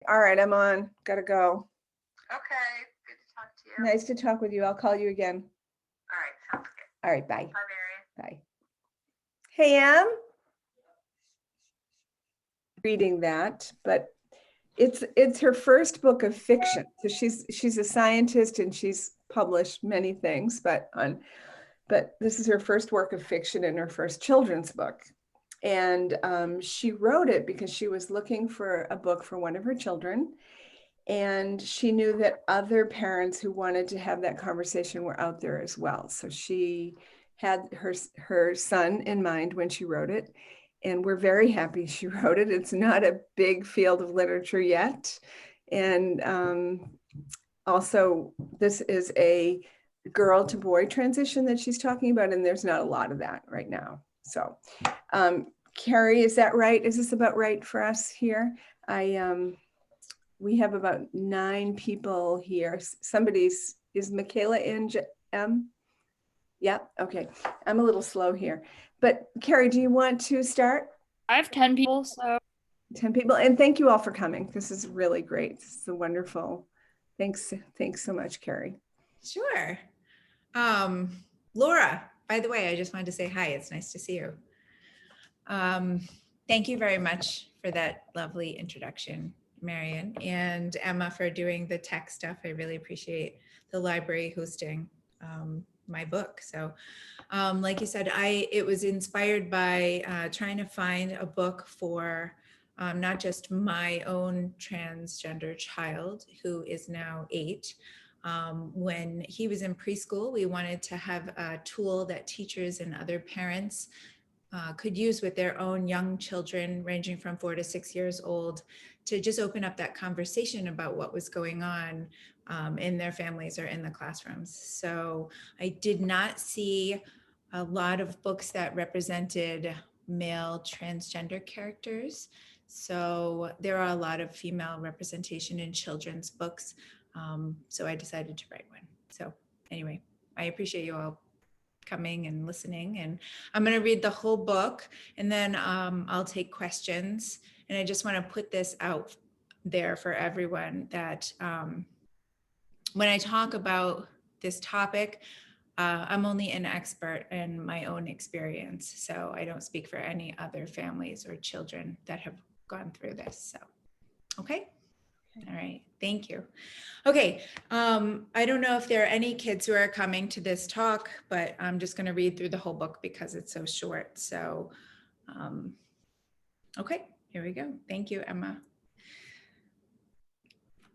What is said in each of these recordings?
All right, I'm on. Gotta go. Okay. Good to talk to you. Nice to talk with you. I'll call you again. All right. Sounds good. All right, bye. Bye, Mary. Bye. Hey, Em. Reading that, but it's her first book of fiction. So she's a scientist and she's published many things, but this is her first work of fiction and her first children's book. And she wrote it because she was looking for a book for one of her children. And she knew that other parents who wanted to have that conversation were out there as well. So she had her son in mind when she wrote it. And we're very happy she wrote it. It's not a big field of literature yet. And also, this is a girl to boy transition that she's talking about, and there's not a lot of that right now. So, Carrie, is that right? Is this about right for us here? We have about 9 people here. Is Michaela in? Yeah, okay. I'm a little slow here. But Carrie, do you want to start? I have 10 people, so 10 people. And thank you all for coming. This is really great. This is wonderful. Thanks so much, Carrie. Sure. Laura, by the way, I just wanted to say hi. It's nice to see you. Thank you very much for that lovely introduction, Marion, and Emma for doing the tech stuff. I really appreciate the library hosting my book. So like you said, it was inspired by trying to find a book for not just my own transgender child, who is now 8. When he was in preschool, we wanted to have a tool that teachers and other parents could use with their own young children ranging from 4 to 6 years old to just open up that conversation about what was going on in their families or in the classrooms. So I did not see a lot of books that represented male transgender characters. So there are a lot of female representation in children's books. So I decided to write one. So anyway, I appreciate you all coming and listening, and I'm going to read the whole book, and then I'll take questions. And I just want to put this out there for everyone that when I talk about this topic, I'm only an expert in my own experience, so I don't speak for any other families or children that have gone through this. So, okay. All right, thank you. Okay, I don't know if there are any kids who are coming to this talk, but I'm just going to read through the whole book because it's so short. So, okay, here we go. Thank you, Emma.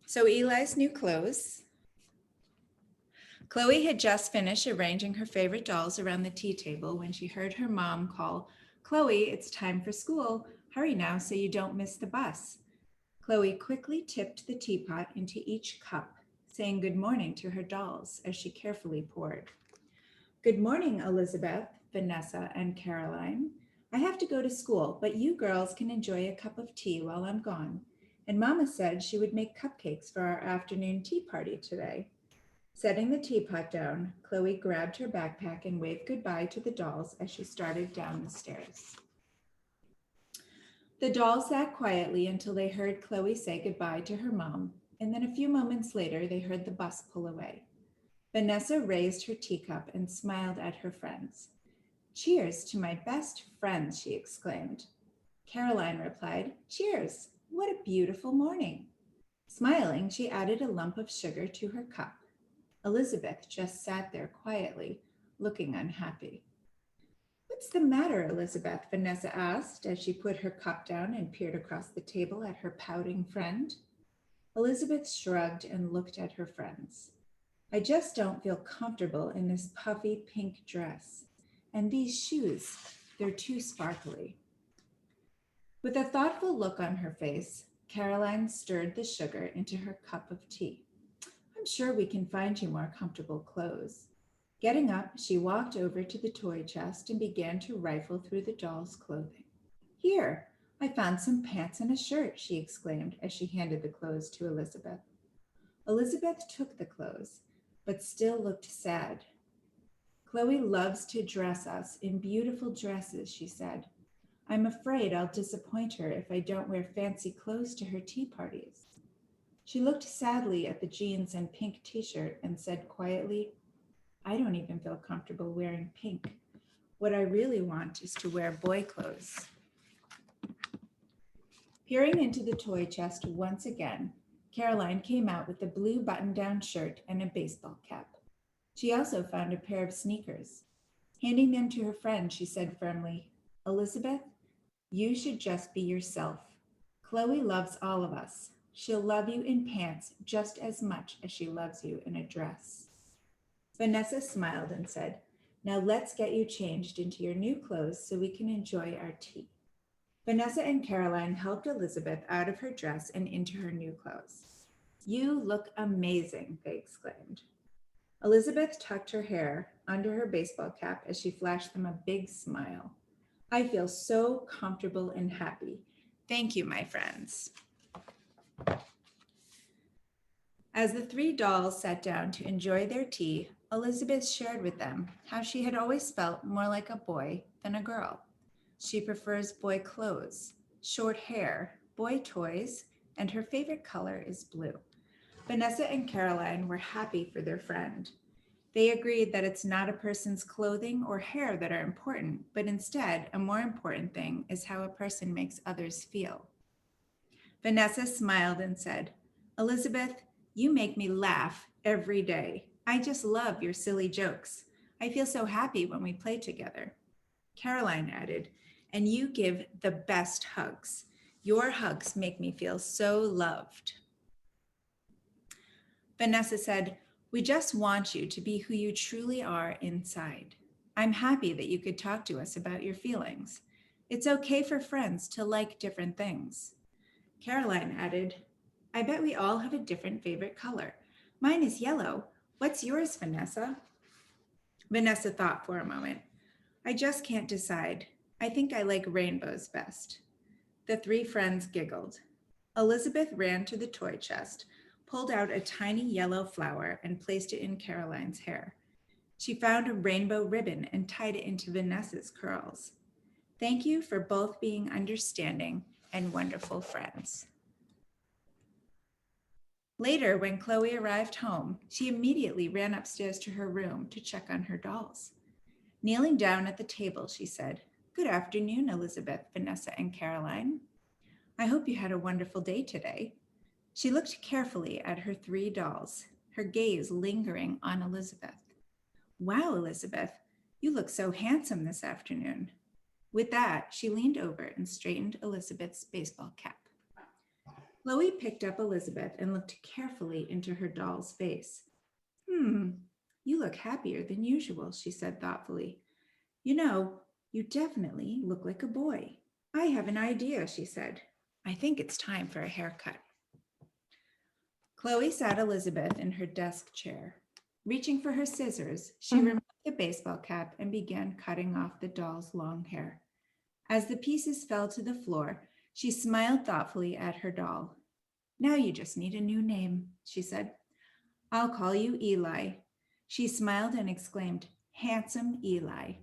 So Eli's new clothes. Chloe had just finished arranging her favorite dolls around the tea table when she heard her mom call, "Chloe, it's time for school. Hurry now so you don't miss the bus." Chloe quickly tipped the teapot into each cup, saying good morning to her dolls as she carefully poured. "Good morning, Elizabeth, Vanessa, and Caroline. I have to go to school, but you girls can enjoy a cup of tea while I'm gone. And Mama said she would make cupcakes for our afternoon tea party today." Setting the teapot down, Chloe grabbed her backpack and waved goodbye to the dolls as she started down the stairs. The dolls sat quietly until they heard Chloe say goodbye to her mom, and then a few moments later, they heard the bus pull away. Vanessa raised her teacup and smiled at her friends. "Cheers to my best friends," she exclaimed. Caroline replied, "Cheers, what a beautiful morning." Smiling, she added a lump of sugar to her cup. Elizabeth just sat there quietly, looking unhappy. "What's the matter, Elizabeth?" Vanessa asked as she put her cup down and peered across the table at her pouting friend. Elizabeth shrugged and looked at her friends. "I just don't feel comfortable in this puffy pink dress. And these shoes, they're too sparkly." With a thoughtful look on her face, Caroline stirred the sugar into her cup of tea. "I'm sure we can find you more comfortable clothes." Getting up, she walked over to the toy chest and began to rifle through the doll's clothing. "Here, I found some pants and a shirt," she exclaimed as she handed the clothes to Elizabeth. Elizabeth took the clothes, but still looked sad. "Chloe loves to dress us in beautiful dresses," she said. "I'm afraid I'll disappoint her if I don't wear fancy clothes to her tea parties." She looked sadly at the jeans and pink t-shirt and said quietly, I don't even feel comfortable wearing pink. What I really want is to wear boy clothes. Peering into the toy chest once again, Caroline came out with a blue button-down shirt and a baseball cap. She also found a pair of sneakers. Handing them to her friend, she said firmly, Elizabeth, you should just be yourself. Chloe loves all of us. She'll love you in pants just as much as she loves you in a dress. Vanessa smiled and said, now let's get you changed into your new clothes so we can enjoy our tea. Vanessa and Caroline helped Elizabeth out of her dress and into her new clothes. You look amazing, they exclaimed. Elizabeth tucked her hair under her baseball cap as she flashed them a big smile. I feel so comfortable and happy. Thank you, my friends. As the three dolls sat down to enjoy their tea, Elizabeth shared with them how she had always felt more like a boy than a girl. She prefers boy clothes, short hair, boy toys, and her favorite color is blue. Vanessa and Caroline were happy for their friend. They agreed that it's not a person's clothing or hair that are important, but instead, a more important thing is how a person makes others feel. Vanessa smiled and said, Elizabeth, you make me laugh every day. I just love your silly jokes. I feel so happy when we play together. Caroline added, and you give the best hugs. Your hugs make me feel so loved. Vanessa said, we just want you to be who you truly are inside. I'm happy that you could talk to us about your feelings. It's okay for friends to like different things. Caroline added, I bet we all have a different favorite color. Mine is yellow. What's yours, Vanessa? Vanessa thought for a moment. I just can't decide. I think I like rainbows best. The three friends giggled. Elizabeth ran to the toy chest, pulled out a tiny yellow flower, and placed it in Caroline's hair. She found a rainbow ribbon and tied it into Vanessa's curls. Thank you for both being understanding and wonderful friends. Later, when Chloe arrived home, she immediately ran upstairs to her room to check on her dolls. Kneeling down at the table, she said, Good afternoon, Elizabeth, Vanessa, and Caroline. I hope you had a wonderful day today. She looked carefully at her three dolls, her gaze lingering on Elizabeth. Wow, Elizabeth, you look so handsome this afternoon. With that, she leaned over and straightened Elizabeth's baseball cap. Chloe picked up Elizabeth and looked carefully into her doll's face. You look happier than usual, she said thoughtfully. You know, you definitely look like a boy. I have an idea, she said. I think it's time for a haircut. Chloe sat Elizabeth in her desk chair. Reaching for her scissors, she removed the baseball cap and began cutting off the doll's long hair. As the pieces fell to the floor, she smiled thoughtfully at her doll. Now you just need a new name, she said. I'll call you Eli. She smiled and exclaimed, Handsome Eli.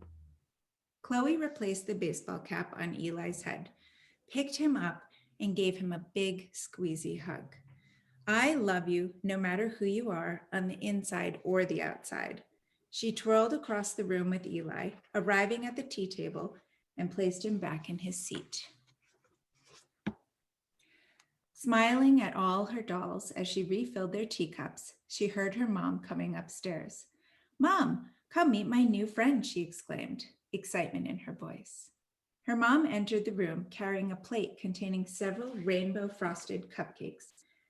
Chloe replaced the baseball cap on Eli's head, picked him up, and gave him a big, squeezy hug. I love you no matter who you are, on the inside or the outside. She twirled across the room with Eli, arriving at the tea table, and placed him back in his seat. Smiling at all her dolls as she refilled their teacups, she heard her mom coming upstairs. Mom, come meet my new friend, she exclaimed, excitement in her voice. Her mom entered the room carrying a plate containing several rainbow frosted cupcakes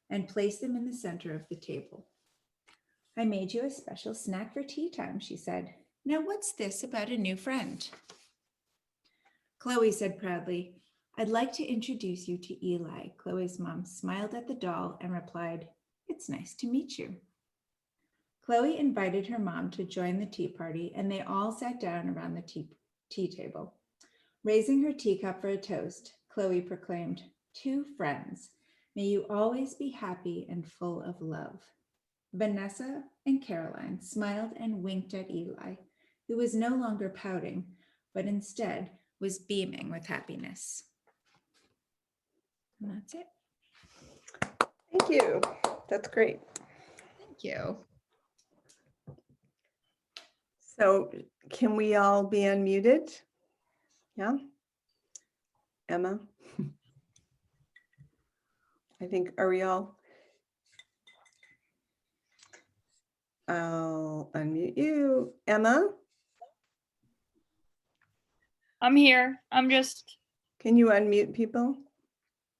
and placed them in the center of the table. I made you a special snack for tea time, she said. Now what's this about a new friend? Chloe said proudly, I'd like to introduce you to Eli. Chloe's mom smiled at the doll and replied, It's nice to meet you. Chloe invited her mom to join the tea party, and they all sat down around the tea table. Raising her teacup for a toast, Chloe proclaimed, To friends, may you always be happy and full of love. Vanessa and Caroline smiled and winked at Eli, who was no longer pouting, but instead was beaming with happiness. And that's it. Thank you. That's great. Thank you. So can we all be unmuted? Yeah. Emma? I think, are we all? I'll unmute you. Emma, I'm here. can you unmute people?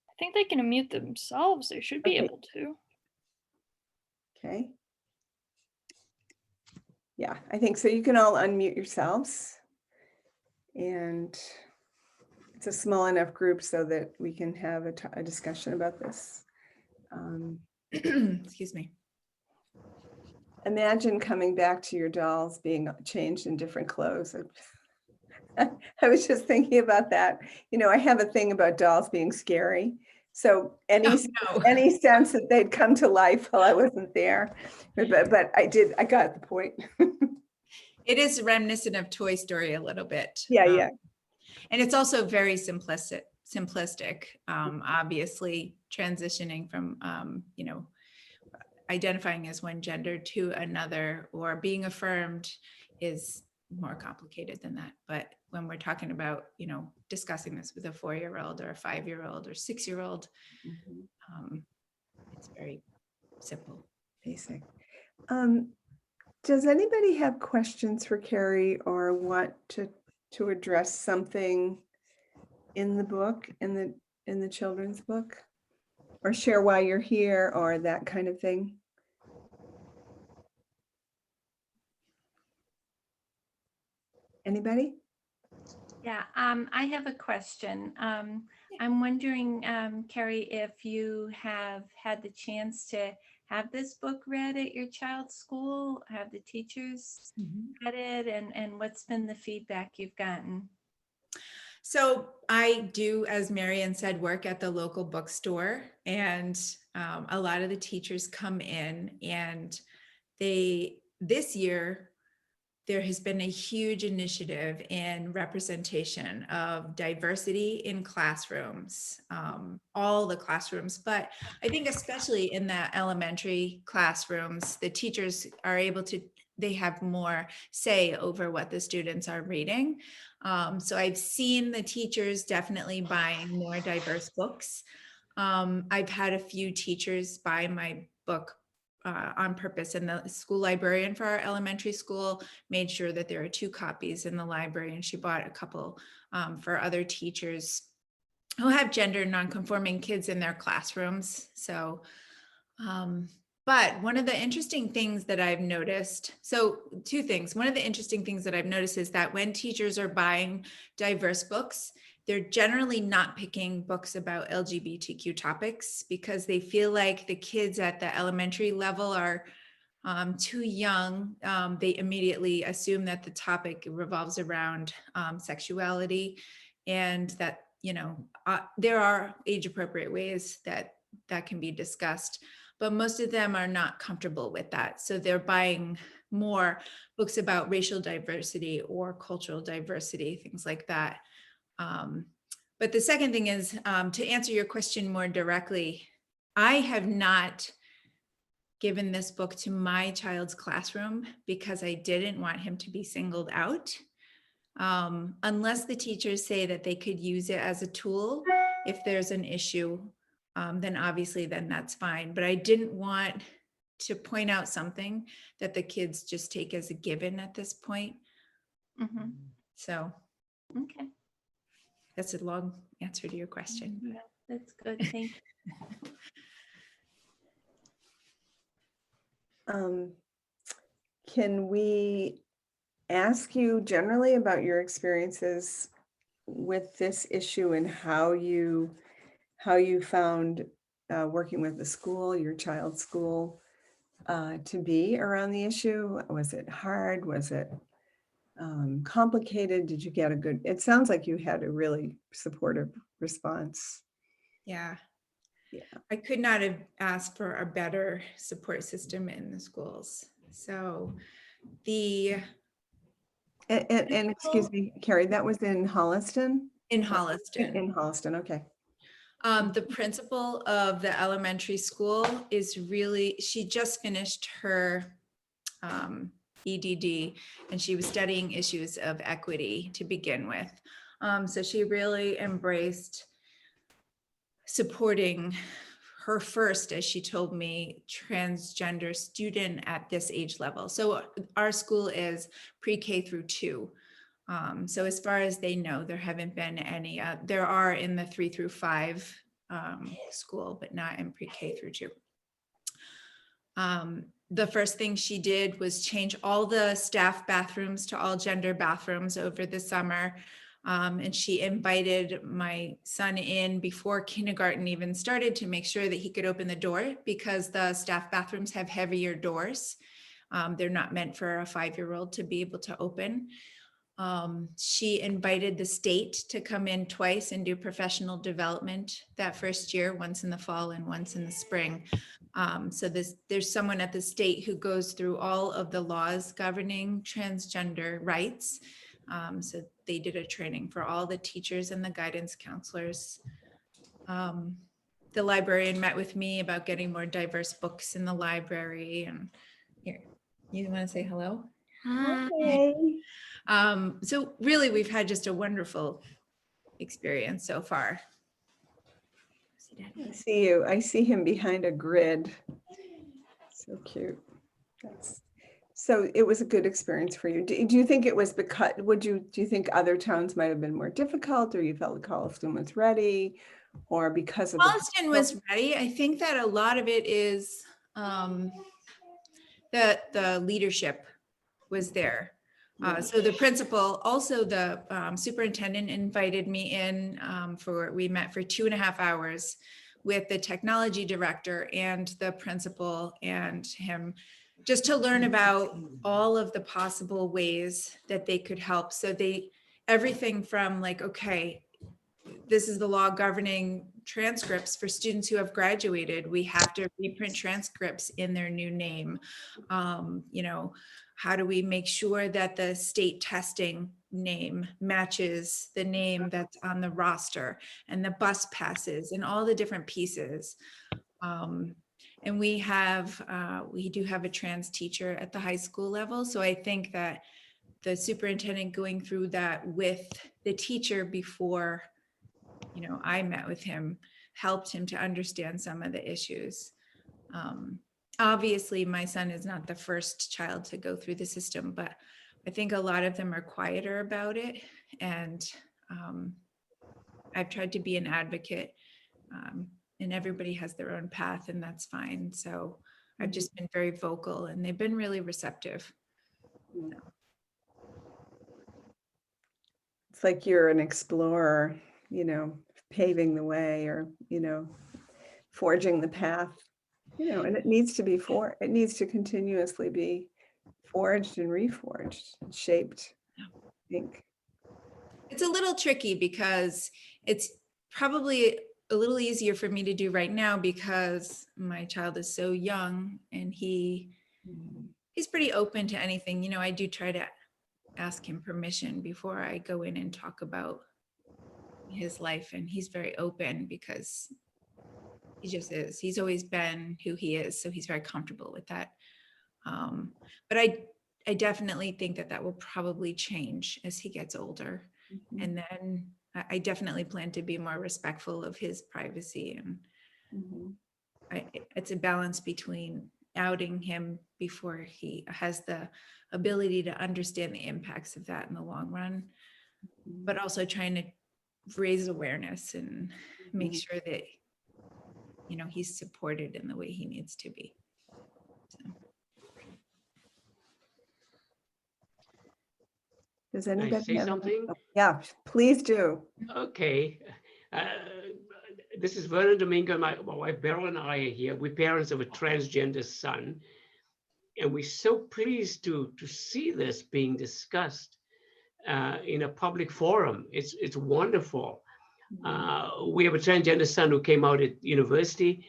I think they can unmute themselves. They should be Okay. able to. Okay. Yeah, I think so. You can all unmute yourselves. And it's a small enough group so that we can have a discussion about this. Excuse me. Imagine coming back to your dolls being changed in different clothes. I was just thinking about that. You know, I have a thing about dolls being scary. So any sense that they'd come to life while I wasn't there, but I got the point. It is reminiscent of Toy Story a little bit. Yeah, yeah. And it's also very simplistic. Obviously transitioning from, you know, identifying as one gender to another or being affirmed is more complicated than that. But when we're talking about, you know, discussing this with a 4-year-old or a 5-year-old or 6-year-old, it's very simple. Basic. Does anybody have questions for Carrie or want to address something in the book, in the children's book, or share why you're here or that kind of thing? Anybody? Yeah, I have a question. I'm wondering, Carrie, if you have had the chance to have this book read at your child's school, have the teachers read it, and what's been the feedback you've gotten? So I do, as Marian said, work at the local bookstore, and a lot of the teachers come in, and this year, there has been a huge initiative in representation of diversity in classrooms, all the classrooms, but I think especially in the elementary classrooms, the teachers are able to, they have more say over what the students are reading. So I've seen the teachers definitely buying more diverse books. I've had a few teachers buy my book on purpose, and the school librarian for our elementary school made sure that there are 2 copies in the library, and she bought a couple for other teachers who have gender nonconforming kids in their classrooms. So, but one of the interesting things that I've noticed, so 2 things. One of the interesting things that I've noticed is that when teachers are buying diverse books, they're generally not picking books about LGBTQ topics because they feel like the kids at the elementary level are too young. They immediately assume that the topic revolves around sexuality, and that, you know, there are age appropriate ways that can be discussed, but most of them are not comfortable with that. So they're buying more books about racial diversity or cultural diversity, things like that. But the second thing is, to answer your question more directly, I have not given this book to my child's classroom because I didn't want him to be singled out. Unless the teachers say that they could use it as a tool if there's an issue, then obviously then that's fine. But I didn't want to point out something that the kids just take as a given at this point. So Okay. that's a long answer to your question. Yeah, that's good. Thank you. Can we ask you generally about your experiences with this issue and how you found working with the school, your child's school, to be around the issue? Was it hard? Was it complicated? Did you get a good, it sounds like you had a really supportive response. Yeah. Yeah. I could not have asked for a better support system in the schools. So and excuse me, Carrie, that was in Holliston? in Holliston. In Holliston, okay. The principal of the elementary school is really, she just finished her EDD, and she was studying issues of equity to begin with. So she really embraced supporting her first, as she told me, transgender student at this age level. So our school is pre-K through 2. So as far as they know, there haven't been any, there are in the 3 through 5 school, but not in pre-K through 2. The first thing she did was change all the staff bathrooms to all gender bathrooms over the summer. And she invited my son in before kindergarten even started to make sure that he could open the door, because the staff bathrooms have heavier doors. They're not meant for a 5-year-old to be able to open. She invited the state to come in twice and do professional development that first year, once in the fall and once in the spring. So there's someone at the state who goes through all of the laws governing transgender rights. So they did a training for all the teachers and the guidance counselors. The librarian met with me about getting more diverse books in the library. And here, you want to say hello? Hi. So really, we've had just a wonderful experience so far. I see you. I see him behind a grid. So cute. So it was a good experience for you. Do you think it was because, do you think other towns might have been more difficult, or you felt like Holliston was ready, or because of Holliston was ready? I think that a lot of it is the leadership was there. So the principal, also the superintendent invited me in we met for 2.5 hours with the technology director and the principal and him, just to learn about all of the possible ways that they could help. So everything from like, okay, this is the law governing transcripts for students who have graduated. We have to reprint transcripts in their new name. How do we make sure that the state testing name matches the name that's on the roster, and the bus passes and all the different pieces. And we do have a trans teacher at the high school level. So I think that the superintendent going through that with the teacher before I met with him helped him to understand some of the issues. Obviously, my son is not the first child to go through the system, but I think a lot of them are quieter about it. And I've tried to be an advocate, and everybody has their own path, and that's fine. So I've just been very vocal, and they've been really receptive. It's like you're an explorer, paving the way, or, forging the path, and it needs to continuously be forged and reforged and shaped, I think. It's a little tricky because it's probably a little easier for me to do right now because my child is so young and he's pretty open to anything. I do try to ask him permission before I go in and talk about his life, and he's very open because he just is. He's always been who he is, so he's very comfortable with that. But I definitely think that will probably change as he gets older. And then I definitely plan to be more respectful of his privacy, and it's a balance between outing him before he has the ability to understand the impacts of that in the long run, but also trying to raise awareness and make sure that he's supported in the way he needs to be. So. Does anybody say have something? Yeah, please do. Okay. This is Vernon Domingo. My wife Beryl and I are here. We're parents of a transgender son. And we're so pleased to see this being discussed in a public forum. It's wonderful. We have a transgender son who came out at university.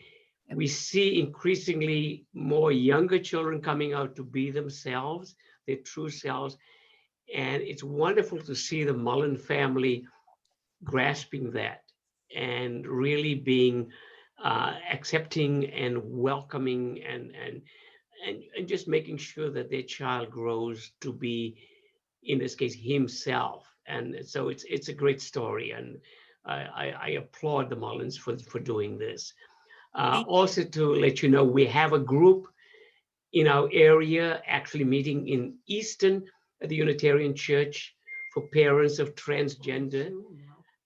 We see increasingly more younger children coming out to be themselves, their true selves. And it's wonderful to see the Mullen family grasping that and really being accepting and welcoming and just making sure that their child grows to be, in this case, himself. And so it's a great story, and I applaud the Mullins for doing this. Also, to let you know, we have a group in our area actually meeting in Easton at the Unitarian Church for parents of transgender.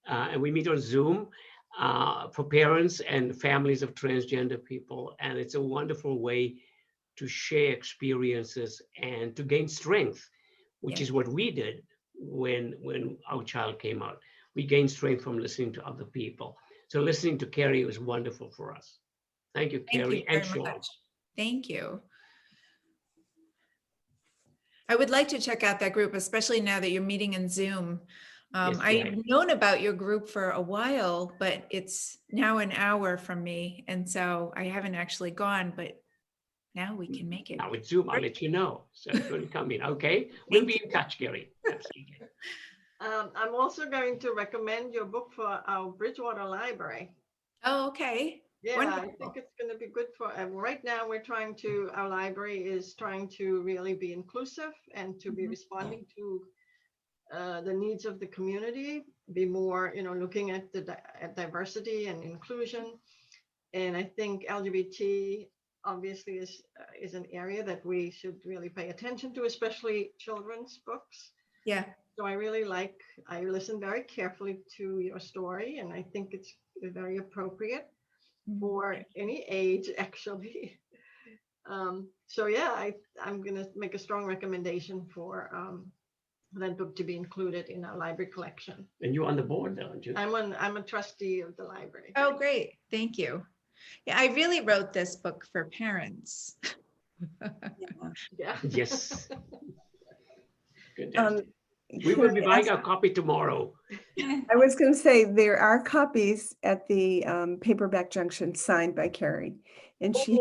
And we meet on Zoom for parents and families of transgender people. And it's a wonderful way to share experiences and to gain strength, which is what we did when our child came out. We gained strength from listening to other people. So listening to Carrie was wonderful for us. Thank you, Carrie and Sean. Thank you. I would like to check out that group, especially now that you're meeting in Zoom. Yes, I've known about your group for a while, but it's now an hour from me. And so I haven't actually gone, but now we can make it. Now with Zoom, I'll let you know. So it's going to come in, okay? We'll be in touch, Gary. Absolutely. I'm also going to recommend your book for our Bridgewater Library. Oh, okay. Yeah, Wonderful. I think it's going to be good for, right now our library is trying to really be inclusive and to be responding to the needs of the community, be more, looking at at diversity and inclusion. And I think LGBT obviously is an area that we should really pay attention to, especially children's books. Yeah. So I listened very carefully to your story, and I think it's very appropriate for any age, actually. So yeah, I'm going to make a strong recommendation for that book to be included in our library collection. And you're on the board, aren't you? I'm a trustee of the library. Oh, great. Thank you. Yeah, I really wrote this book for parents. Yeah. Yes. Good. We will be buying a copy tomorrow. I was going to say there are copies at the Paperback Junction signed by Carrie, and she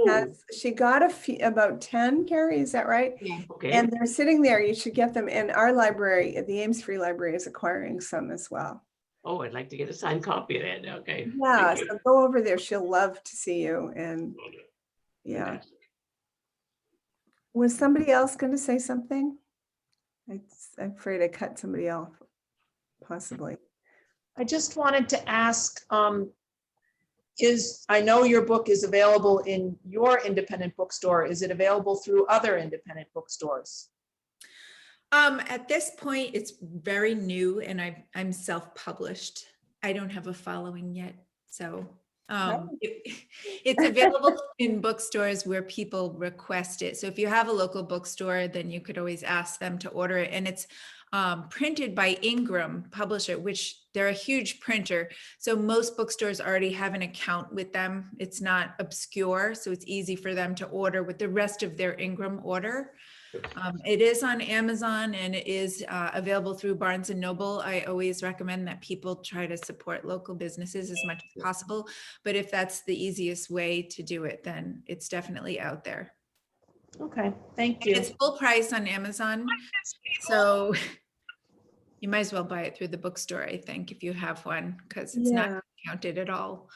got about 10, Carrie, is that right? Yeah. Okay. And they're sitting there. You should get them. And our library, the Ames Free Library, is acquiring some as well. Oh, I'd like to get a signed copy of that. Okay. Yeah, Thank you. so go over there. She'll love to see you. And yeah, Fantastic. was somebody else going to say something? I'm afraid I cut somebody off, possibly. I just wanted to ask, I know your book is available in your independent bookstore. Is it available through other independent bookstores? At this point, it's very new and I'm self-published. I don't have a following yet. So it's available in bookstores where people request it. So if you have a local bookstore, then you could always ask them to order it. And it's printed by Ingram Publisher, which they're a huge printer. So most bookstores already have an account with them. It's not obscure, so it's easy for them to order with the rest of their Ingram order. It is on Amazon and it is available through Barnes and Noble. I always recommend that people try to support local businesses as much as possible. But if that's the easiest way to do it, then it's definitely out there. Okay, thank you. It's full price on Amazon. So you might as well buy it through the bookstore, I think, if you have one, because it's not counted at all.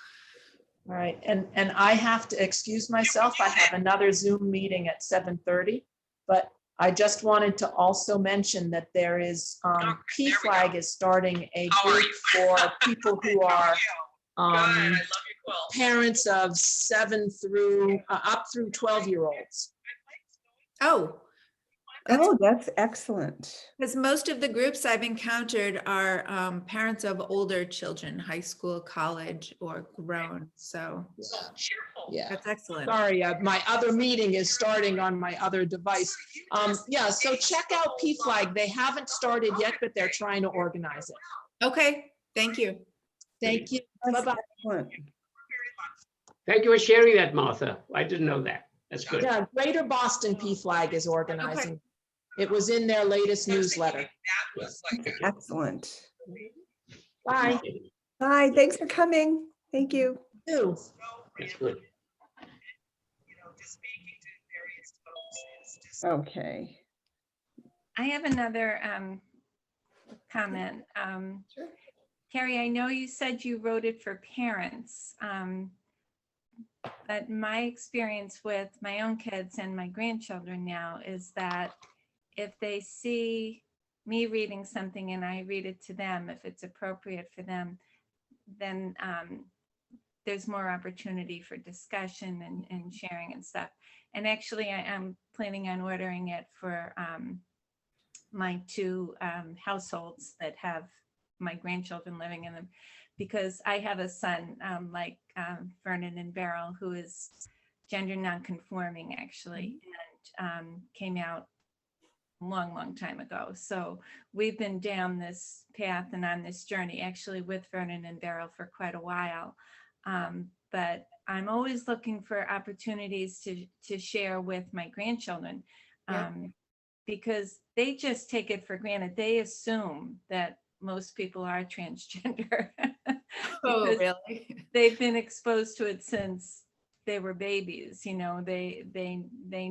All right, and I have to excuse myself. I have another Zoom meeting at 7:30. But I just wanted to also mention that there is, PFLAG is starting a group for people who are parents of 7 through, up through 12-year-olds. That's excellent. Because most of the groups I've encountered are parents of older children, high school, college, or grown. So Yeah. that's excellent. Sorry, my other meeting is starting on my other device. Yeah, so check out PFLAG. They haven't started yet, but they're trying to organize it. Okay, thank you. Thank you. That's Bye-bye. excellent. Thank you for sharing that, Martha. I didn't know that. That's good. Yeah, Greater Boston PFLAG is organizing. Okay. It was in their latest newsletter. Excellent. Bye. Bye. Thanks for coming. Thank you. That's good. Okay. I have another comment. Carrie, I know you said you wrote it for parents, but my experience with my own kids and my grandchildren now is that if they see me reading something and I read it to them, if it's appropriate for them, then there's more opportunity for discussion and sharing and stuff. And actually, I am planning on ordering it for my two households that have my grandchildren living in them, because I have a son like Vernon and Beryl, who is gender nonconforming actually, and came out a long time ago. So we've been down this path and on this journey actually with Vernon and Beryl for quite a while. But I'm always looking for opportunities to share with my grandchildren. Because they just take it for granted. They assume that most people are transgender. Oh, because really? they've been exposed to it since they were babies. You know, they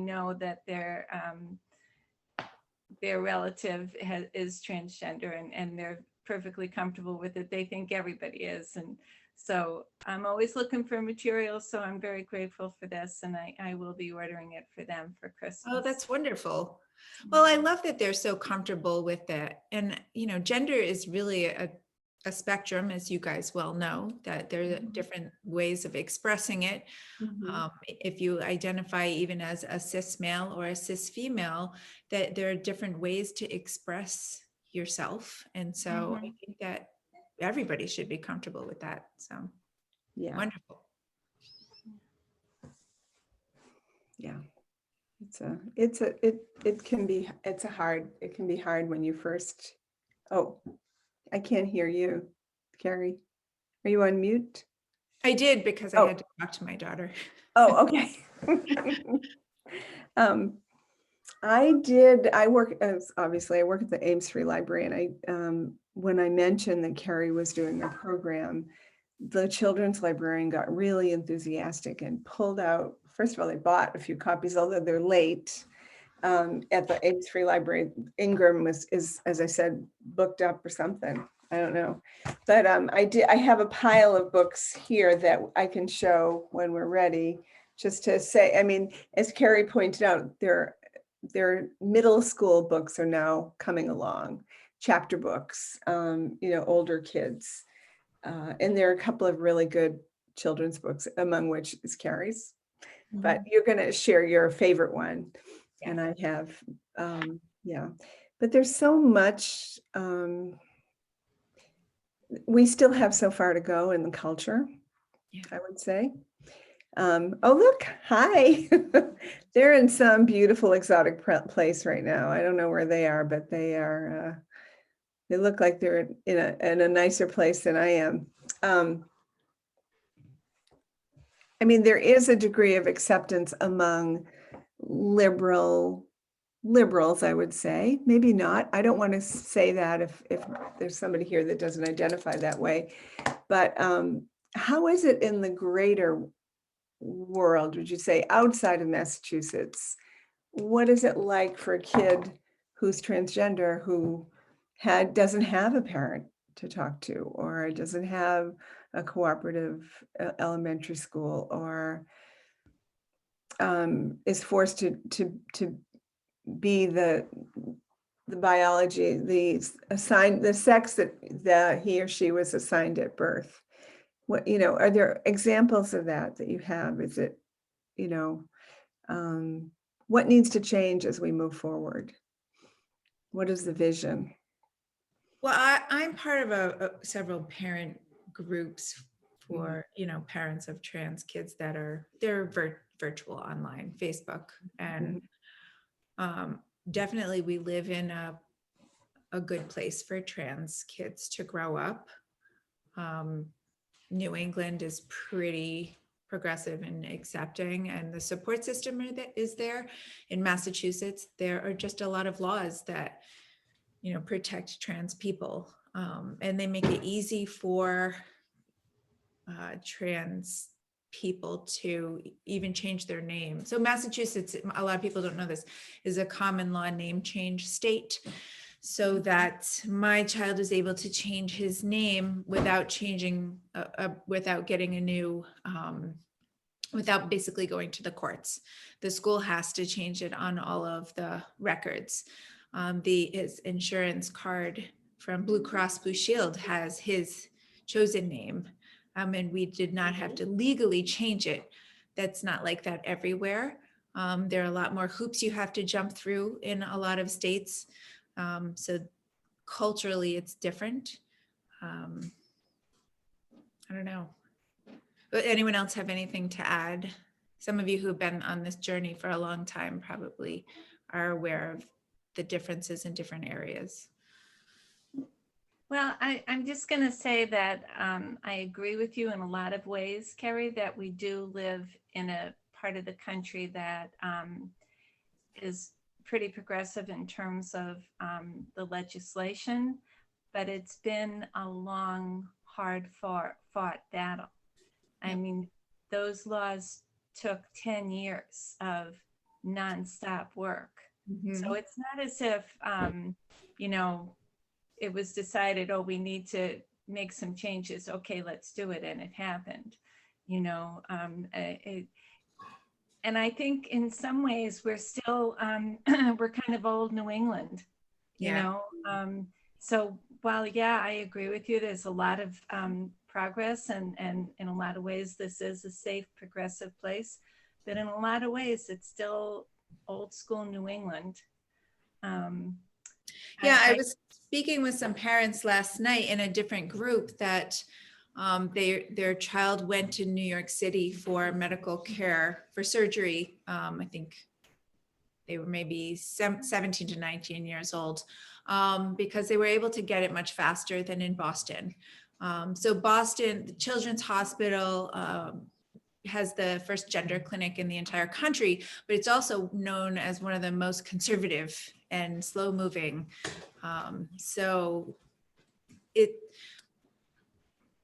know that their relative is transgender, and they're perfectly comfortable with it. They think everybody is. And so I'm always looking for material. So I'm very grateful for this, and I will be ordering it for them for Christmas. Oh, that's wonderful. Well, I love that they're so comfortable with that. And, you know, gender is really a spectrum, as you guys well know, that there are different ways of expressing it. If you identify even as a cis male or a cis female, that there are different ways to express yourself. And so I think that everybody should be comfortable with that. So Yeah. wonderful. Yeah. It can be hard when you first, oh, I can't hear you, Carrie. Are you on mute? I did, because I had to talk to my daughter. Oh, okay. I work obviously I work at the Ames Free Library, and when I mentioned that Carrie was doing a program, the children's librarian got really enthusiastic and pulled out, first of all, they bought a few copies, although they're late, at the Ames Free Library. Ingram is, as I said, booked up or something. I don't know. But I have a pile of books here that I can show when we're ready, just to say, I mean, as Carrie pointed out, their middle school books are now coming along, chapter books, older kids. And there are a couple of really good children's books, among which is Carrie's. But you're going to share your favorite one. Yeah. And I have, but there's so much, we still have so far to go in the culture, I would say. Oh, look, hi. They're in some beautiful exotic place right now. I don't know where they are, but they are, they look like they're in a nicer place than I am. I mean, there is a degree of acceptance among liberals, I would say. Maybe not. I don't want to say that if there's somebody here that doesn't identify that way. But how is it in the greater world, would you say, outside of Massachusetts? What is it like for a kid who's transgender, who doesn't have a parent to talk to, or doesn't have a cooperative elementary school, or is forced to be the biology, the sex that he or she was assigned at birth? What, are there examples of that you have? Is it, what needs to change as we move forward? What is the vision? Well, I'm part of several parent groups for, parents of trans kids that they're virtual online, Facebook. And definitely we live in a good place for trans kids to grow up. New England is pretty progressive and accepting, and the support system that is there. In Massachusetts, there are just a lot of laws that protect trans people, and they make it easy for trans people to even change their name. So Massachusetts, a lot of people don't know this, is a common law name change state. so that my child is able to change his name without changing, without getting a new, without basically going to the courts. The school has to change it on all of the records. His insurance card from Blue Cross Blue Shield has his chosen name, and we did not have to legally change it. That's not like that everywhere. There are a lot more hoops you have to jump through in a lot of states. So culturally, it's different. I don't know. But anyone else have anything to add? Some of you who have been on this journey for a long time probably are aware of the differences in different areas. Well, I'm just going to say that I agree with you in a lot of ways, Carrie, that we do live in a part of the country that is pretty progressive in terms of the legislation, but it's been a long, hard fought battle. I mean, those laws took 10 years of nonstop work. So it's not as if, you know, it was decided, oh, we need to make some changes. Okay, let's do it. And it happened, you know. And I think in some ways we're still, we're kind of old New England, you know. So while, yeah, I agree with you, there's a lot of progress and in a lot of ways, this is a safe, progressive place. But in a lot of ways, it's still old school New England. I was speaking with some parents last night in a different group that their child went to New York City for medical care, for surgery. I think they were maybe 17 to 19 years old, because they were able to get it much faster than in Boston. So Boston, the Children's Hospital, has the first gender clinic in the entire country, but it's also known as one of the most conservative and slow moving. So it,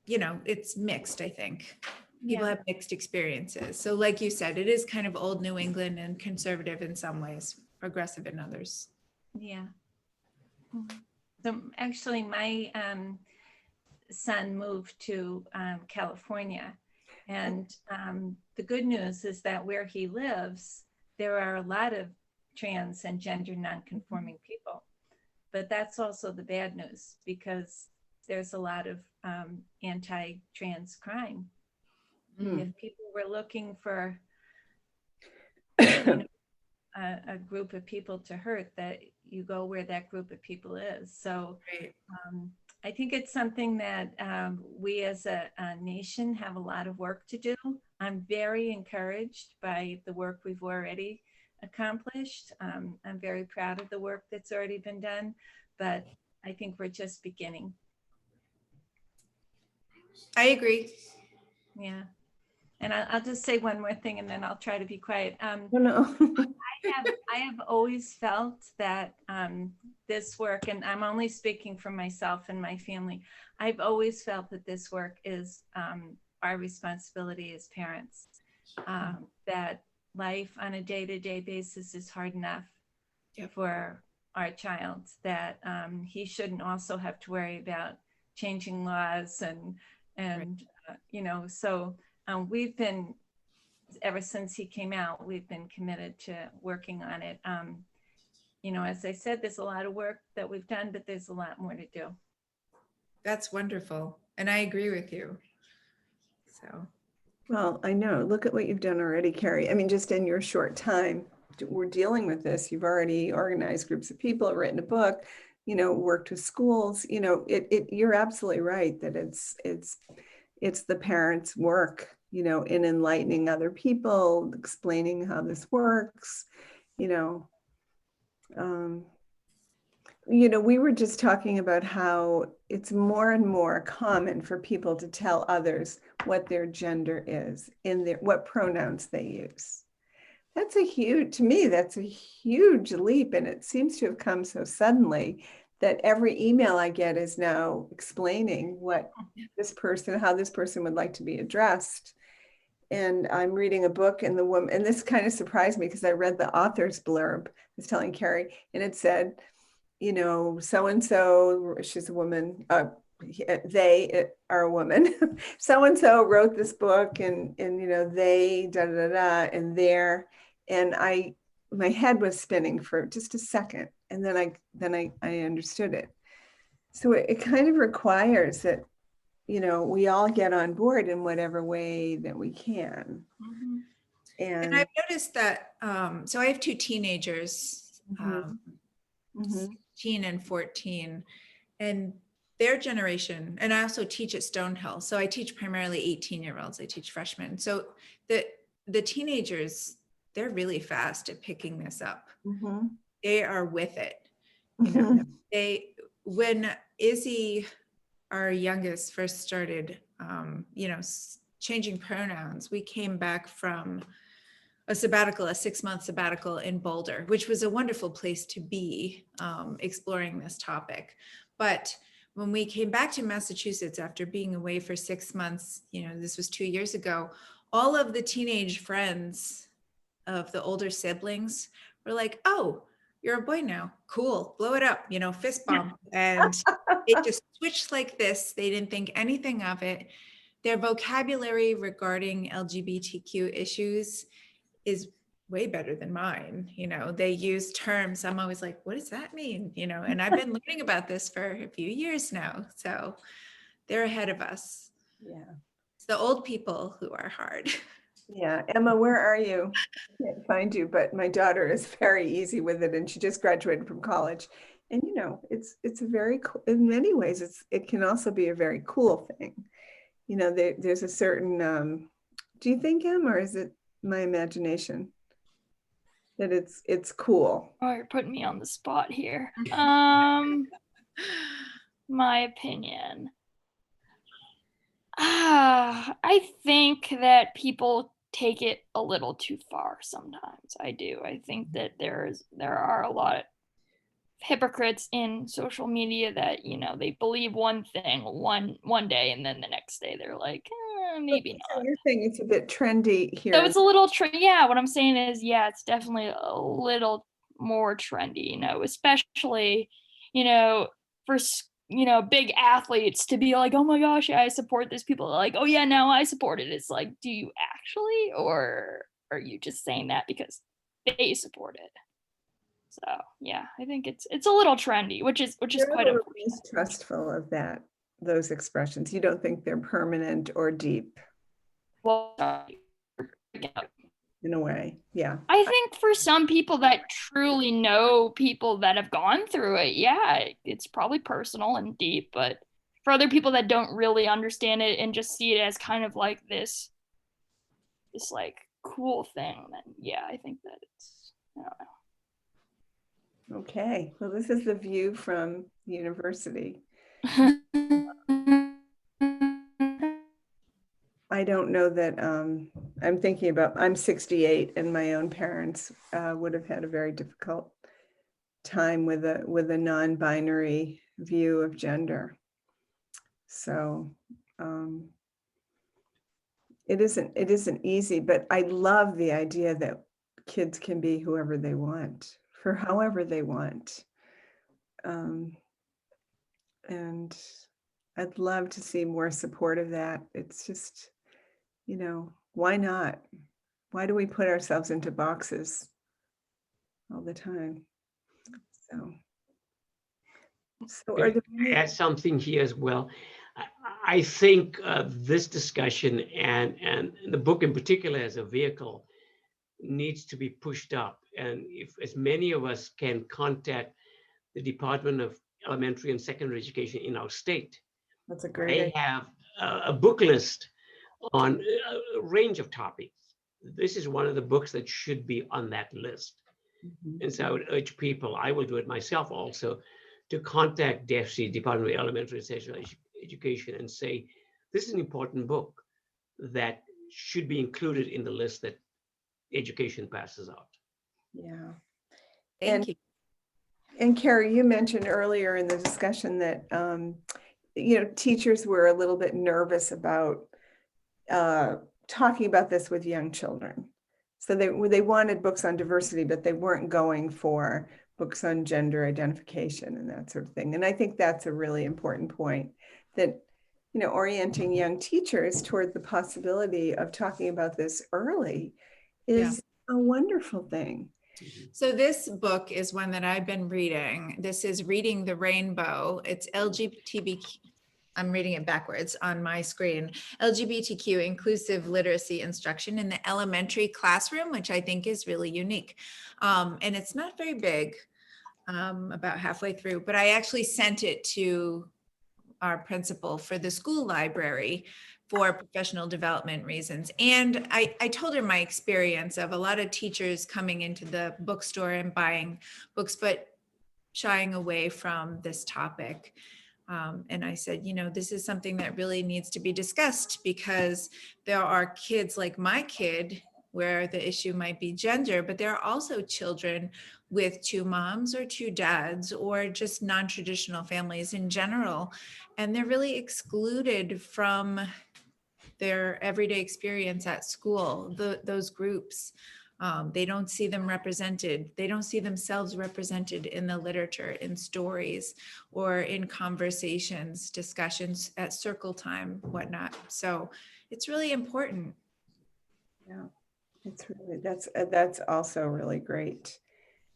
you know, it's mixed, I think. People have mixed experiences. So like you said, it is kind of old New England and conservative in some ways, progressive in others. Yeah. So actually my son moved to California. And the good news is that where he lives, there are a lot of trans and gender nonconforming people. But that's also the bad news, because there's a lot of anti-trans crime. If people were looking for a group of people to hurt, that you go where that group of people is. So I think it's something that we as a nation have a lot of work to do. I'm very encouraged by the work we've already accomplished. I'm very proud of the work that's already been done, but I think we're just beginning. I agree. Yeah. And I'll just say one more thing and then I'll try to be quiet. No. I have always felt that this work, and I'm only speaking for myself and my family, I've always felt that this work is our responsibility as parents, that life on a day-to-day basis is hard enough for our child, that he shouldn't also have to worry about changing laws and you know, so we've been, ever since he came out, we've been committed to working on it. You know, as I said, there's a lot of work that we've done, but there's a lot more to do. That's wonderful. And I agree with you. So. Well, I know. Look at what you've done already, Carrie. I mean, just in your short time, we're dealing with this. You've already organized groups of people, written a book, you know, worked with schools. You know, you're absolutely right that it's the parents' work, you know, in enlightening other people, explaining how this works, you know. You know, we were just talking about how it's more and more common for people to tell others what their gender is, what pronouns they use. That's to me, that's a huge leap. And it seems to have come so suddenly that every email I get is now explaining what how this person would like to be addressed. And I'm reading a book, and this kind of surprised me because I read the author's blurb. I was telling Carrie, and it said, you know, so-and-so, she's a woman, they are a woman, so-and-so wrote this book and, you know, they da da da da and there, and my head was spinning for just a second. And then I understood it. So it kind of requires that, you know, we all get on board in whatever way that we can. Mhm. And And I've noticed that, so I have two teenagers, Mhm. Mhm. 16 and 14, and their generation, and I also teach at Stonehill. So I teach primarily 18-year-olds, I teach freshmen. So the teenagers, they're really fast at picking this up. Mhm. They are with it. You know, when Izzy, our youngest, first started, you know, changing pronouns, we came back from a 6-month sabbatical in Boulder, which was a wonderful place to be, exploring this topic. But when we came back to Massachusetts after being away for 6 months, you know, this was 2 years ago, all of the teenage friends of the older siblings were like, oh, you're a boy now. Cool. Blow it up, you know, fist bump. And it just switched like this. They didn't think anything of it. Their vocabulary regarding LGBTQ issues is way better than mine. You know, they use terms. I'm always like, what does that mean? You know, and I've been learning about this for a few years now. So they're ahead of us. Yeah. It's the old people who are hard. Yeah. Emma, where are you? I can't find you, but my daughter is very easy with it and she just graduated from college. And you know, it's a very cool, in many ways, it can also be a very cool thing. You know, there's a certain do you think, Em, or is it my imagination that it's cool? Oh, you're putting me on the spot here. My opinion. I think that people take it a little too far sometimes. I do. I think that there are a lot of hypocrites in social media that, you know, they believe one thing one day and then the next day they're like, maybe So not. you're saying it's a bit trendy here. So it's a little yeah, what I'm saying is, yeah, it's definitely a little more trendy, you know, especially, you know, for you know, big athletes to be like, oh my gosh, yeah, I support this. People are like, oh yeah, now I support it. It's like, do you actually, or are you just saying that because they support it? So yeah, I think it's a little trendy, which is You're a quite little unfortunate. mistrustful of those expressions. You don't think they're permanent or deep Well, in a way. Yeah. I think for some people that truly know people that have gone through it, yeah, it's probably personal and deep. But for other people that don't really understand it and just see it as kind of like this like cool thing, then yeah, I think that it's, I don't Okay. Well, this is the view from university. know. I don't know that I'm thinking about, I'm 68 and my own parents would have had a very difficult time with a non-binary view of gender. So it isn't easy, but I love the idea that kids can be whoever they want for however they want. And I'd love to see more support of that. It's just, you know, why not? Why do we put ourselves into boxes all the time? So are there Add something here as well. I think this discussion and the book in particular as a vehicle needs to be pushed up. And if as many of us can contact the Department of Elementary and Secondary Education in our state, that's a great they idea. have a book list on a range of topics. This is one of the books that should be on that list. Mhm. And so I would urge people, I will do it myself also, to contact DEFC, Department of Elementary and Secondary Education, and say, this is an important book that should be included in the list that education passes out. Yeah. Thank you. And Carrie, you mentioned earlier in the discussion that you know, teachers were a little bit nervous about talking about this with young children. So they wanted books on diversity, but they weren't going for books on gender identification and that sort of thing. And I think that's a really important point, that, you know, orienting young teachers toward the possibility of talking about this early is a wonderful thing. So this book is one that I've been reading. This is Reading the Rainbow. It's LGBTQ. I'm reading it backwards on my screen. LGBTQ inclusive literacy instruction in the elementary classroom, which I think is really unique. And it's not very big, about halfway through, but I actually sent it to our principal for the school library for professional development reasons. And I told her my experience of a lot of teachers coming into the bookstore and buying books, but shying away from this topic. And I said, you know, this is something that really needs to be discussed, because there are kids like my kid where the issue might be gender, but there are also children with two moms or two dads or just non-traditional families in general. And they're really excluded from their everyday experience at school, those groups. They don't see them represented. They don't see themselves represented in the literature, in stories, or in conversations, discussions at circle time, whatnot. So it's really important. Yeah, it's really, that's also really great.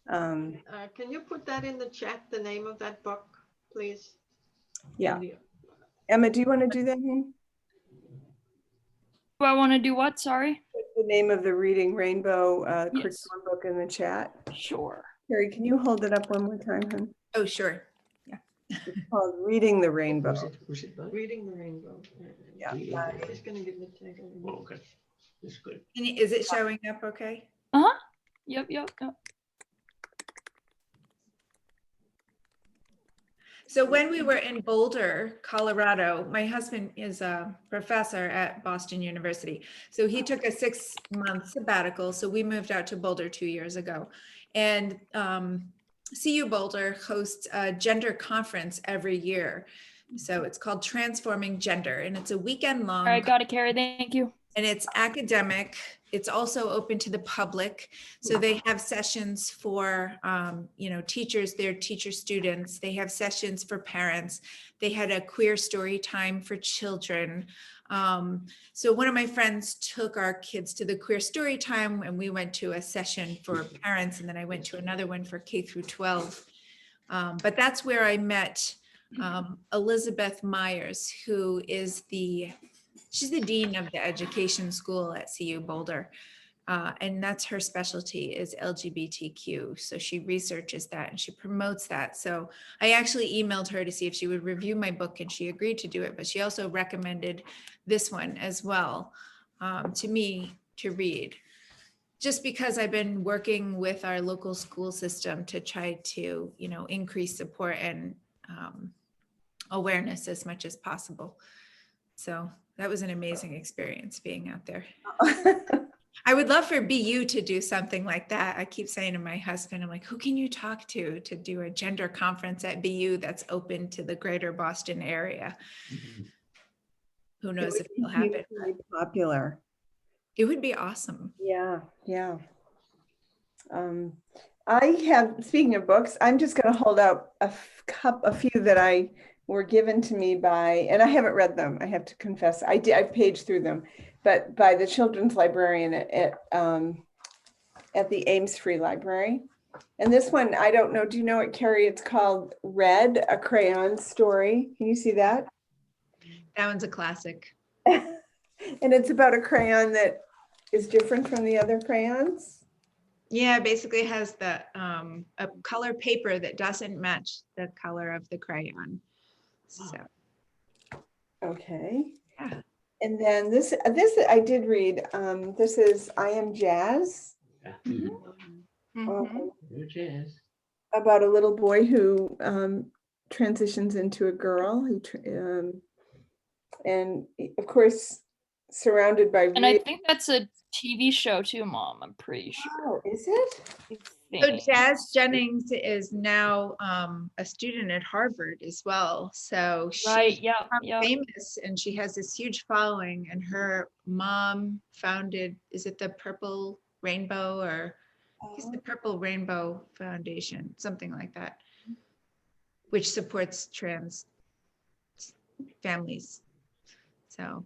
Can you put that in the chat, the name of that book, please? Yeah. Emma, do you want to do that? Do I want to do what? Sorry. Put the name of the Reading Rainbow Yes. curriculum book in the chat. Sure. Carrie, can you hold it up one more time, hon? Oh, sure. It's called Reading the Rainbow. Who's it by? Reading the Rainbow. Yeah. She's gonna give the title. Oh, okay. That's good. Is it showing up okay? Yep. So when we were in Boulder, Colorado, my husband is a professor at Boston University. So he took a 6-month sabbatical. So we moved out to Boulder 2 years ago. And CU Boulder hosts a gender conference every year. So it's called Transforming Gender, and it's a weekend long. All right, got it, Carrie. Thank you. And it's academic. It's also open to the public. So they have sessions for, teachers, their teacher students. They have sessions for parents. They had a queer story time for children. So one of my friends took our kids to the queer story time, and we went to a session for parents. And then I went to another one for K through 12. But that's where I met Elizabeth Myers, who is she's the dean of the education school at CU Boulder. And that's her specialty, is LGBTQ. So she researches that and she promotes that. So I actually emailed her to see if she would review my book, and she agreed to do it. But she also recommended this one as well to me to read, just because I've been working with our local school system to try to, increase support and awareness as much as possible. So that was an amazing experience being out there. I would love for BU to do something like that. I keep saying to my husband, I'm like, who can you talk to do a gender conference at BU that's open to the greater Boston area? Mm-hmm. Who knows if it'll happen. Really popular. It would be awesome. Yeah. I have, speaking of books, I'm just going to hold out a few that were given to me by, and I haven't read them, I have to confess. I've paged through them, but by the children's librarian at the Ames Free Library. And this one, I don't know, do you know it, Carrie? It's called Red, a Crayon Story. Can you see that? That one's a classic. And it's about a crayon that is different from the other crayons. Yeah, it basically has the a color paper that doesn't match the color of the crayon. So okay. Yeah. And then this I did read. This is I Am Jazz. Jazz. About a little boy who transitions into a girl. And of course, surrounded by. And I think that's a TV show too, Mom. I'm pretty sure. Oh, is it? So Jazz Jennings is now a student at Harvard as well. So she's famous, and she has this huge following. And her mom founded, is it the Purple Rainbow, or He's the Purple Rainbow Foundation, something like that, which supports trans families. So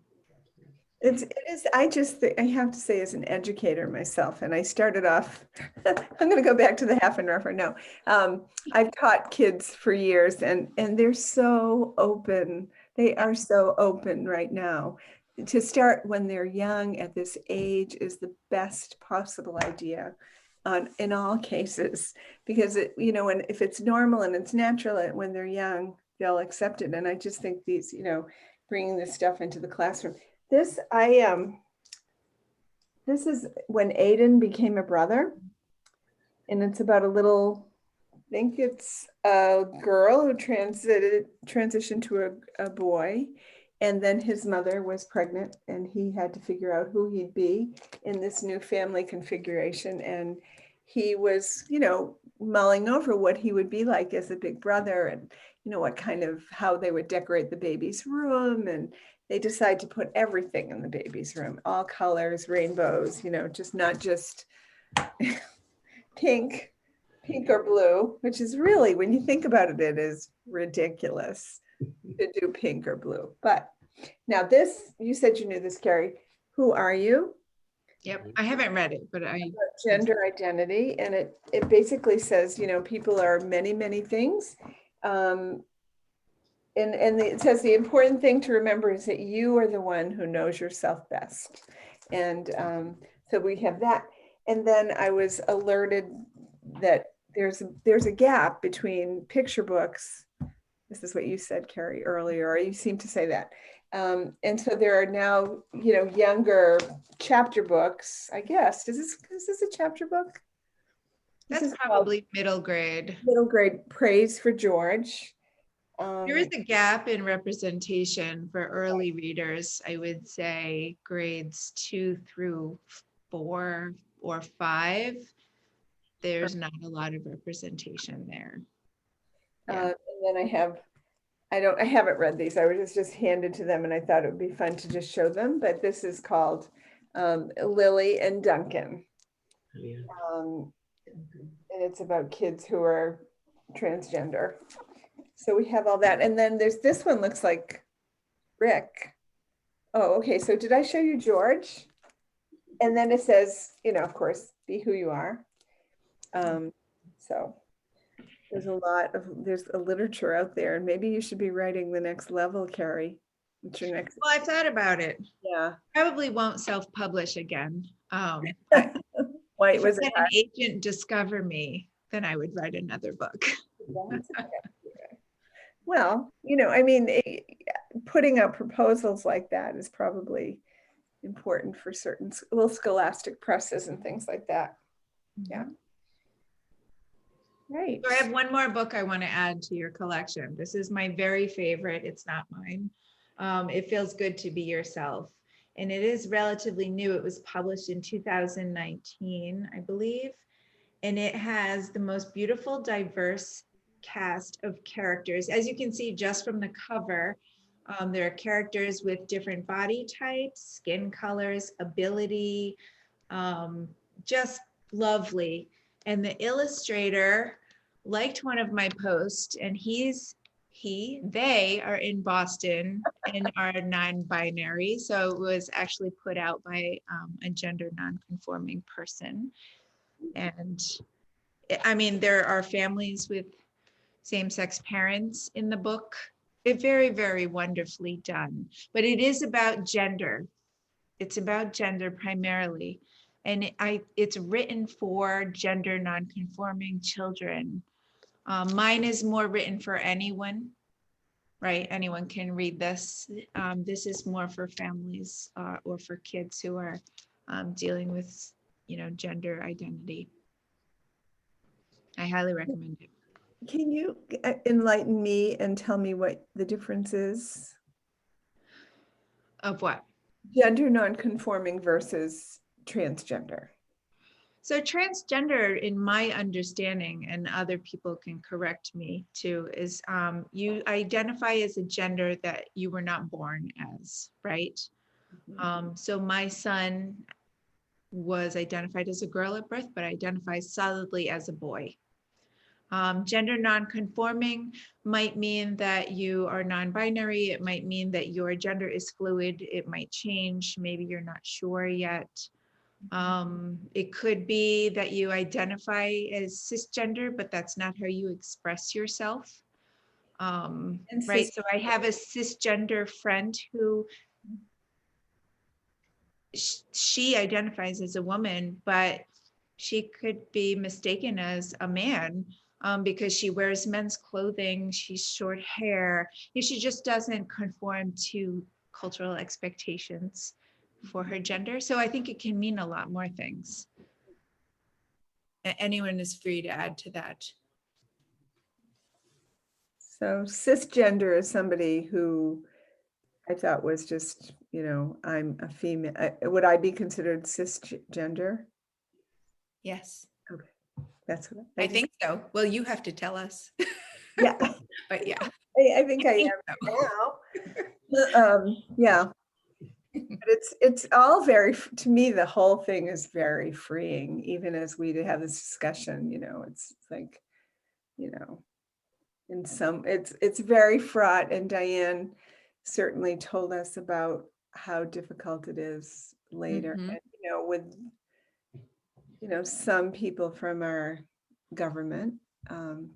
It is, I just, I have to say, as an educator myself, and I started off, I'm going to go back to the half and rougher. No, I've taught kids for years, and they're so open. They are so open right now. To start when they're young at this age is the best possible idea in all cases, because if it's normal and it's natural when they're young, they'll accept it. And I just think these, bringing this stuff into the classroom. This is when Aiden became a brother, and it's about a little, I think it's a girl who transitioned to a boy, and then his mother was pregnant, and he had to figure out who he'd be in this new family configuration. And he was, mulling over what he would be like as a big brother, and how they would decorate the baby's room. And they decide to put everything in the baby's room, all colors, rainbows, just not just pink or blue, which is really, when you think about it, it is ridiculous to do pink or blue. But now this, you said you knew this, Carrie. Who Are You? yep, I haven't read it, but Gender identity. And it basically says, people are many, many things. And it says the important thing to remember is that you are the one who knows yourself best. And so we have that. And then I was alerted that there's a gap between picture books. This is what you said, Carrie, earlier, or you seem to say that. And so there are now, younger chapter books, I guess. Is this a chapter book? that's probably middle grade. Middle grade Praise for George. There is a gap in representation for early readers, I would say grades 2 through 4 or 5. There's not a lot of representation there. Yeah. And then I haven't read these. I was just handed to them, and I thought it would be fun to just show them. But this is called Lily and Duncan. Yeah. And it's about kids who are transgender. So we have all that. And then there's this one, looks like Rick. Oh, okay. So did I show you George? And then it says, of course, be who you are. So there's there's a literature out there, and maybe you should be writing the next level, Carrie. What's your next? Well, I've thought about it. Yeah. Probably won't self-publish again. But Why if was I it? had an agent discover me, then I would write another book. Well, putting out proposals like that is probably important for certain little scholastic presses and things like that. Yeah. Right. So I have one more book I want to add to your collection. This is my very favorite. It's not mine. It Feels Good to Be Yourself. And it is relatively new. It was published in 2019, I believe. And it has the most beautiful, diverse cast of characters. As you can see just from the cover, there are characters with different body types, skin colors, ability, just lovely. And the illustrator liked one of my posts, and they are in Boston and are non-binary. So it was actually put out by a gender non-conforming person. And I mean, there are families with same-sex parents in the book. It's very, very wonderfully done. But it is about gender. It's about gender primarily. And it's written for gender non-conforming children. Mine is more written for anyone, right? Anyone can read this. This is more for families or for kids who are dealing with, gender identity. I highly recommend it. Can you enlighten me and tell me what the difference is? Of what? Gender non-conforming versus transgender. So transgender, in my understanding, and other people can correct me too, is you identify as a gender that you were not born as, right? So my son was identified as a girl at birth, but identifies solidly as a boy. Gender nonconforming might mean that you are non-binary. It might mean that your gender is fluid. It might change. Maybe you're not sure yet. It could be that you identify as cisgender, but that's not how you express yourself. Right. So I have a cisgender friend who she identifies as a woman, but she could be mistaken as a man because she wears men's clothing, she's short hair. She just doesn't conform to cultural expectations for her gender. So I think it can mean a lot more things. Anyone is free to add to that. So cisgender is somebody who I thought was just, I'm a female. Would I be considered cisgender? Yes. Okay, that's what I think so. Well, you have to tell us. Yeah, But yeah, I think I am now. Yeah, but it's all very, to me, the whole thing is very freeing. Even as we have this discussion, it's like, in some, it's very fraught. And Diane certainly told us about how difficult it is later. Mhm. And, with, some people from our government,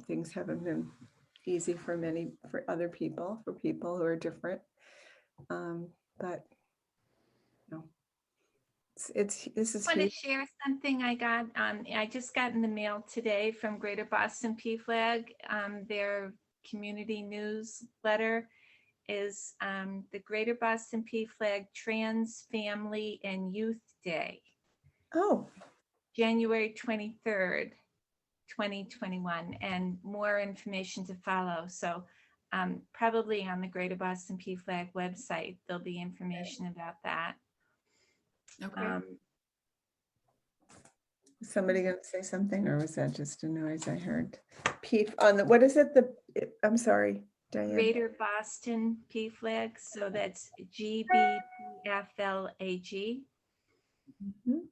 things haven't been easy for other people, for people who are different. But this is I want to huge. share something I got. I just got in the mail today from Greater Boston PFLAG. Their community newsletter is the Greater Boston PFLAG Trans Family and Youth Day, Oh, January 23rd, 2021, and more information to follow. So probably on the Greater Boston PFLAG website, there'll be information about that. Okay. is somebody going to say something, or was that just a noise I heard? On the, what is it? I'm sorry, Diane. Greater Boston PFLAG, so that's GBPFLAG, Mhm.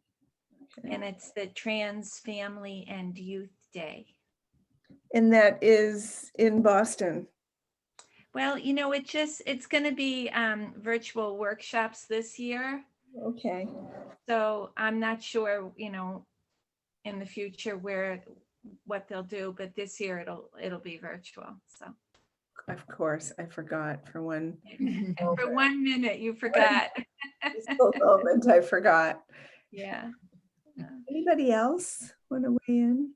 Okay. and it's the Trans Family and Youth Day. And that is in Boston. Well, it's going to be virtual workshops this year. Okay. So I'm not sure, in the future what they'll do, but this year it'll be virtual. So Of course, I forgot for one for 1 minute you forgot. moment, I forgot. Yeah. Anybody else want to weigh in?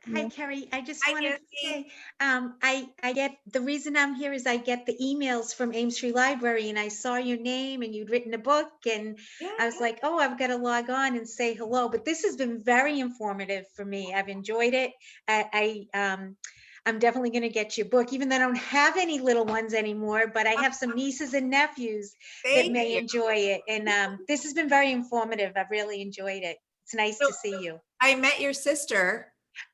Hi, Yeah. Carrie. I just Hi, wanted to say, I get, the reason I'm here is I get the emails from Ames Free Library, and I saw your name and you'd written a book, and I was like, oh, I've got to log on and say hello. But this has been very informative for me. I've enjoyed it. I'm definitely going to get your book, even though I don't have any little ones anymore, but I have some nieces and nephews that may enjoy it. And this has been very informative. I've really enjoyed it. It's nice to see you. I met your sister.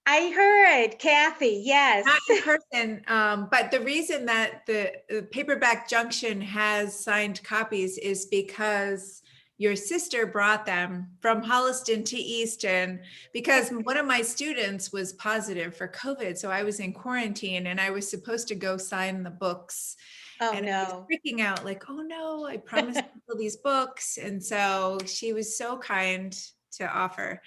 I heard Kathy, yes. Not in person, but the reason that the Paperback Junction has signed copies is because your sister brought them from Holliston to Easton, because one of my students was positive for COVID. So I was in quarantine and I was supposed to go sign the books. Oh, and no. I was freaking out like, oh no, I promised people these books. And so she was so kind to offer.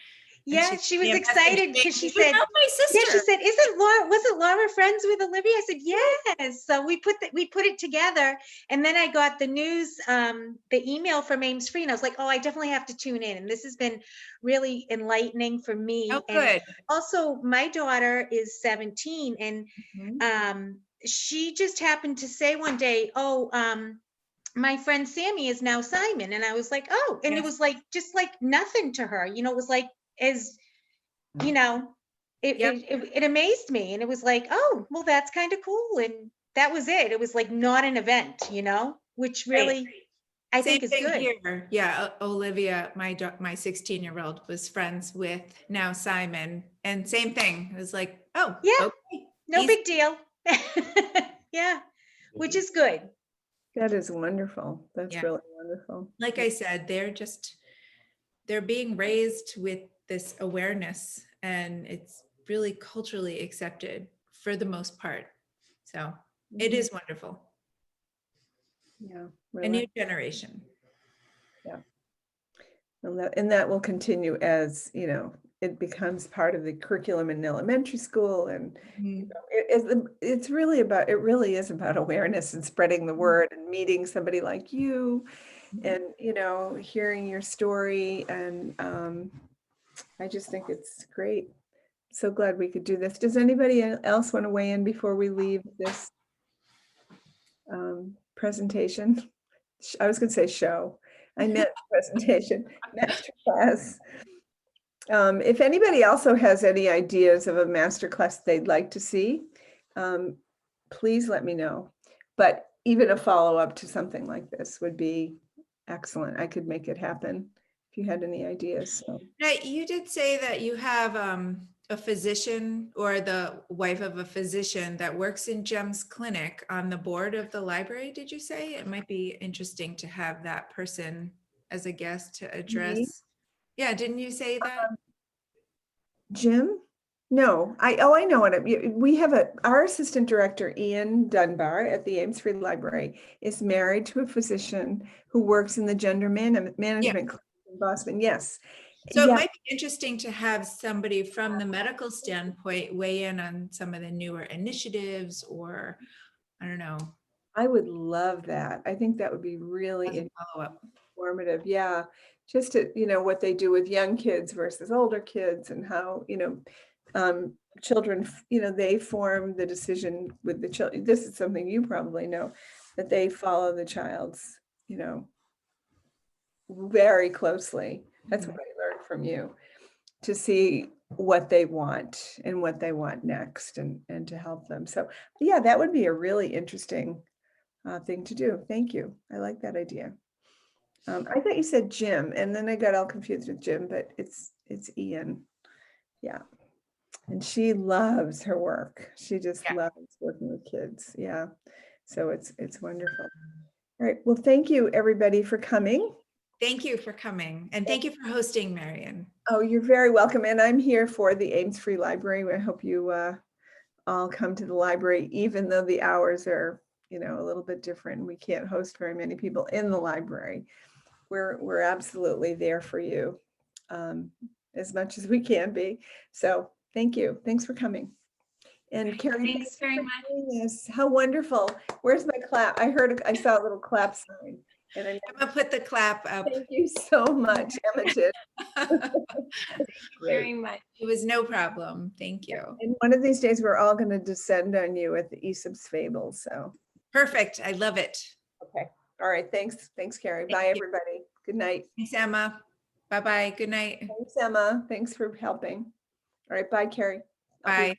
Yeah, she was excited because she said, my sister. yeah, she said, wasn't Laura friends with Olivia? I said, yes. So we put it together. And then I got the news, the email from Ames Free, and I was like, oh, I definitely have to tune in. And this has been really enlightening for me. Oh, and good. also my daughter is 17, and she just happened to say one day, oh, my friend Sammy is now Simon. And I was like, oh, and it was like, just like nothing to her, it was like, as it amazed me, and it was like, oh, well, that's kind of cool. And that was it. It was like not an event, which really I think is good. Here. Yeah, Olivia, my 16-year-old was friends with now Simon, and same thing. It was like, oh, yeah, okay. No big deal. Yeah, which is good. That is wonderful. That's really wonderful. Like I said, they're they're being raised with this awareness, and it's really culturally accepted for the most part. So it is wonderful. Yeah. A new generation. Yeah. And that will continue as, you know, it becomes part of the curriculum in elementary school. And you know, it really is about awareness and spreading the word and meeting somebody like you and, you know, hearing your story. And I just think it's great. So glad we could do this. Does anybody else want to weigh in before we leave this presentation? I was going to say show. I meant presentation, masterclass. If anybody also has any ideas of a masterclass they'd like to see, please let me know. But even a follow-up to something like this would be excellent. I could make it happen if you had any ideas. So. Now, you did say that you have a physician or the wife of a physician that works in Jem's clinic on the board of the library. Did you say? It might be interesting to have that person as a guest to address. Me? Yeah, didn't you say that? Jim? No, I know what we have our assistant director, Ian Dunbar at the Ames Free Library is married to a physician who works in the gender management clinic in Boston. Yes. So yeah. it might be interesting to have somebody from the medical standpoint weigh in on some of the newer initiatives, or I don't know. I would love that. I think that would be really informative. Yeah. Just to, you know, what they do with young kids versus older kids and how, you know, children, you know, they form the decision with the children. This is something you probably know, that they follow the child's, you know, very closely. That's what I learned from you, to see what they want and what they want next and to help them. So yeah, that would be a really interesting thing to do. Thank you. I like that idea. I thought you said Jim, and then I got all confused with Jim, but it's Ian. Yeah. And she loves her work. She just loves working with kids. Yeah. So it's wonderful. All right. Well, thank you everybody for coming. Thank you for coming. And thank you for hosting, Marion. Oh, you're very welcome. And I'm here for the Ames Free Library. I hope you all come to the library, even though the hours are, you know, a little bit different. We can't host very many people in the library. We're absolutely there for you as much as we can be. So thank you. Thanks for coming. And Carrie, Thanks very much. yes, how wonderful. Where's my clap? I saw a little clap sign. And I'm gonna put the clap up. Thank you so much, Emma did. Thank you very much. It was no problem. Thank you. And one of these days, we're all going to descend on you at the Aesop's Fable. So perfect. I love it. Okay. All right. Thanks. Thanks, Carrie. Thank Bye, you. everybody. Good night. Thanks, Emma. Bye-bye. Good night. Thanks, Emma. Thanks for helping. All right. Bye, Carrie. Bye.